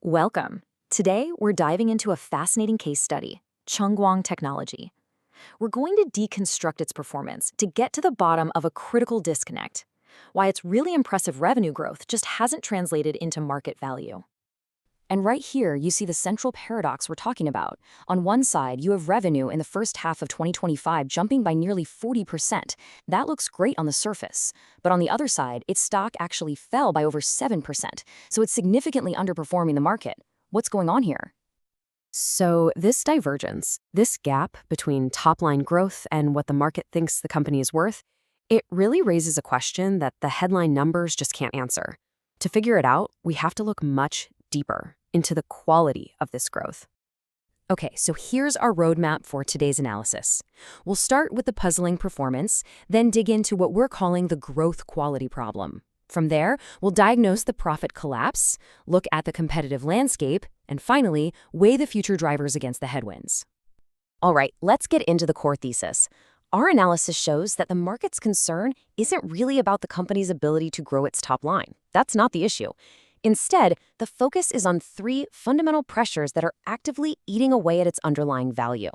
Welcome. Today, we're diving into a fascinating case study, Chungguang Technology. We're going to deconstruct its performance to get to the bottom of a critical disconnect, why its really impressive revenue growth just hasn't translated into market value. And right here, you see the central paradox we're talking about. On one side, you have revenue in the first half of 2025 jumping by nearly 40%. That looks great on the surface. But on the other side, its stock actually fell by over 7%, so it's significantly underperforming the market. What's going on here? So this divergence, this gap between top-line growth and what the market thinks the company is worth, it really raises a question that the headline numbers just can't answer. To figure it out, we have to look much deeper into the quality of this growth. Okay, so here's our roadmap for today's analysis. We'll start with the puzzling performance, then dig into what we're calling the growth quality problem. From there, we'll diagnose the profit collapse, look at the competitive landscape, and finally, weigh the future drivers against the headwinds. All right, let's get into the core thesis. Our analysis shows that the market's concern isn't really about the company's ability to grow its top line. That's not the issue. Instead, the focus is on three fundamental pressures that are actively eating away at its underlying value.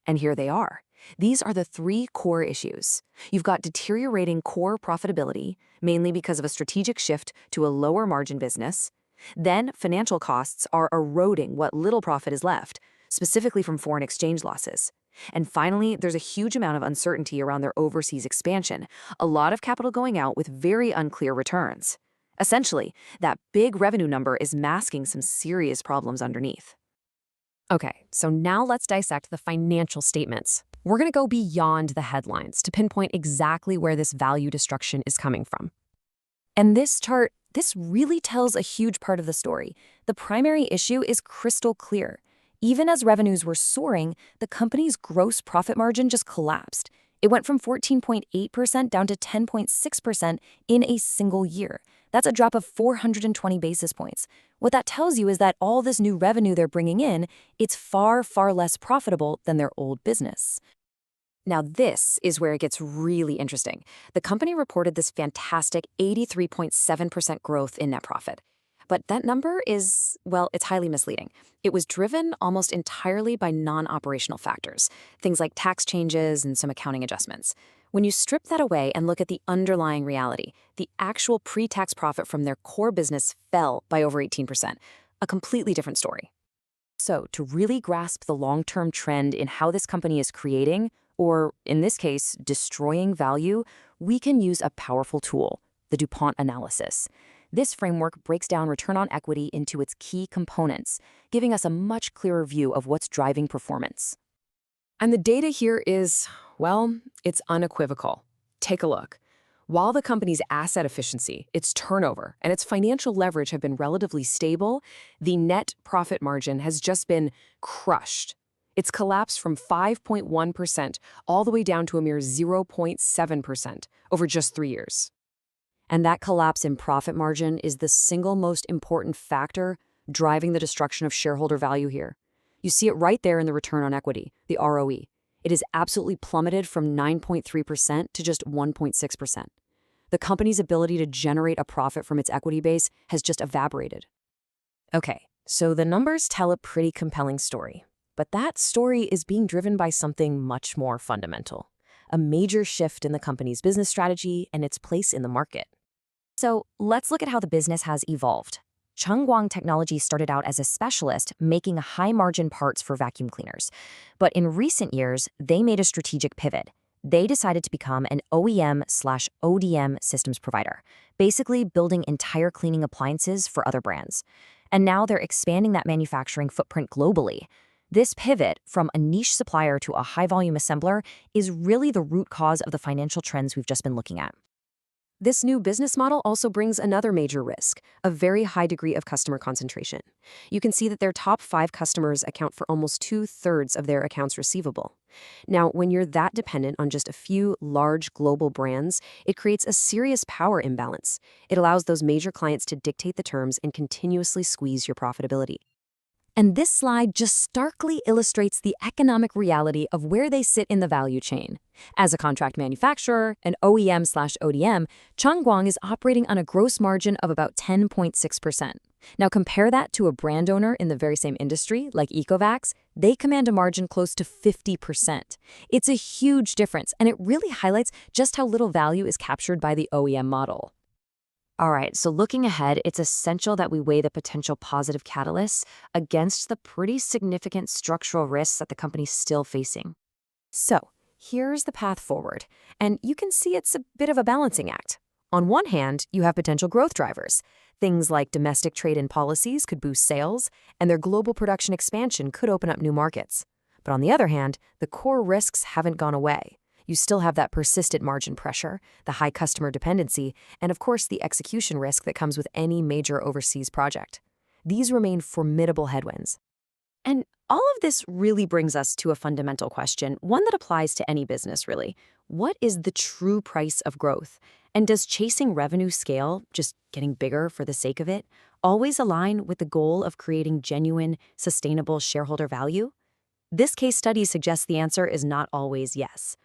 And here they are. These are the three core issues. You've got deteriorating core profitability, mainly because of a strategic shift to a lower margin business. Then, financial costs are eroding what little profit is left, specifically from foreign exchange losses. And finally, there's a huge amount of uncertainty around their overseas expansion, a lot of capital going out with very unclear returns. Essentially, that big revenue number is masking some serious problems underneath. Okay, so now let's dissect the financial statements. We're going to go beyond the headlines to pinpoint exactly where this value destruction is coming from. And this chart, this really tells a huge part of the story. The primary issue is crystal clear. Even as revenues were soaring, the company's gross profit margin just collapsed. It went from 14.8% down to 10.6% in a single year. That's a drop of 420 basis points. What that tells you is that all this new revenue they're bringing in, it's far, far less profitable than their old business. Now this is where it gets really interesting. The company reported this fantastic 83.7% growth in net profit. But that number is, well, it's highly misleading. It was driven almost entirely by non-operational factors, things like tax changes and some accounting adjustments. When you strip that away and look at the underlying reality, the actual pre-tax profit from their core business fell by over 18%, a completely different story. So to really grasp the long-term trend in how this company is creating, or in this case, destroying value, we can use a powerful tool, the DuPont analysis. This framework breaks down return on equity into its key components, giving us a much clearer view of what's driving performance. And the data here is, well, it's unequivocal. Take a look. While the company's asset efficiency, its turnover, and its financial leverage have been relatively stable, the net profit margin has just been crushed. It's collapsed from 5.1% all the way down to a mere 0.7% over just 3 years. And that collapse in profit margin is the single most important factor driving the destruction of shareholder value here. You see it right there in the return on equity, the ROE. It has absolutely plummeted from 9.3% to just 1.6%. The company's ability to generate a profit from its equity base has just evaporated. Okay, so the numbers tell a pretty compelling story. But that story is being driven by something much more fundamental, a major shift in the company's business strategy and its place in the market. So let's look at how the business has evolved. Chungguang Technology started out as a specialist making high-margin parts for vacuum cleaners. But in recent years, they made a strategic pivot. They decided to become an OEM/ODM systems provider, basically building entire cleaning appliances for other brands. And now they're expanding that manufacturing footprint globally. This pivot from a niche supplier to a high-volume assembler is really the root cause of the financial trends we've just been looking at. This new business model also brings another major risk, a very high degree of customer concentration. You can see that their top 5 customers account for almost 2/3 of their accounts receivable. Now, when you're that dependent on just a few large global brands, it creates a serious power imbalance. It allows those major clients to dictate the terms and continuously squeeze your profitability. And this slide just starkly illustrates the economic reality of where they sit in the value chain. As a contract manufacturer, an OEM/ODM, Changguang is operating on a gross margin of about 10.6%. Now compare that to a brand owner in the very same industry, like Ecovacs. They command a margin close to 50%. It's a huge difference, and it really highlights just how little value is captured by the OEM model. All right, so looking ahead, it's essential that we weigh the potential positive catalysts against the pretty significant structural risks that the company's still facing. So, here's the path forward, and you can see it's a bit of a balancing act. On one hand, you have potential growth drivers. Things like domestic trade-in policies could boost sales, and their global production expansion could open up new markets. But on the other hand, the core risks haven't gone away. You still have that persistent margin pressure, the high customer dependency, and of course the execution risk that comes with any major overseas project. These remain formidable headwinds. And all of this really brings us to a fundamental question, one that applies to any business, really. What is the true price of growth? And does chasing revenue scale, just getting bigger for the sake of it, always align with the goal of creating genuine, sustainable shareholder value? This case study suggests the answer is not always yes.